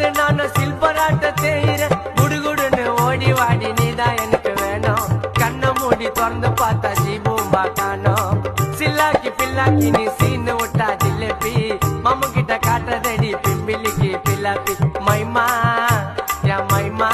நாலு நானும் சில்பராட்ட தேயிற குடுகுடுன்னு ஓடி வாடி நீதான் எனக்கு வேணும் கண்ணை மூடி திறந்து பார்த்தா ஜீபூம்பா காணோம் சில்லாக்கி பில்லாக்கி நீ சீனு விட்டா ஜிலேபி மாமு கிட்ட காட்டுறதடி பிம்பிலிக்கு பில்லாப்பி மைமா யா மைமா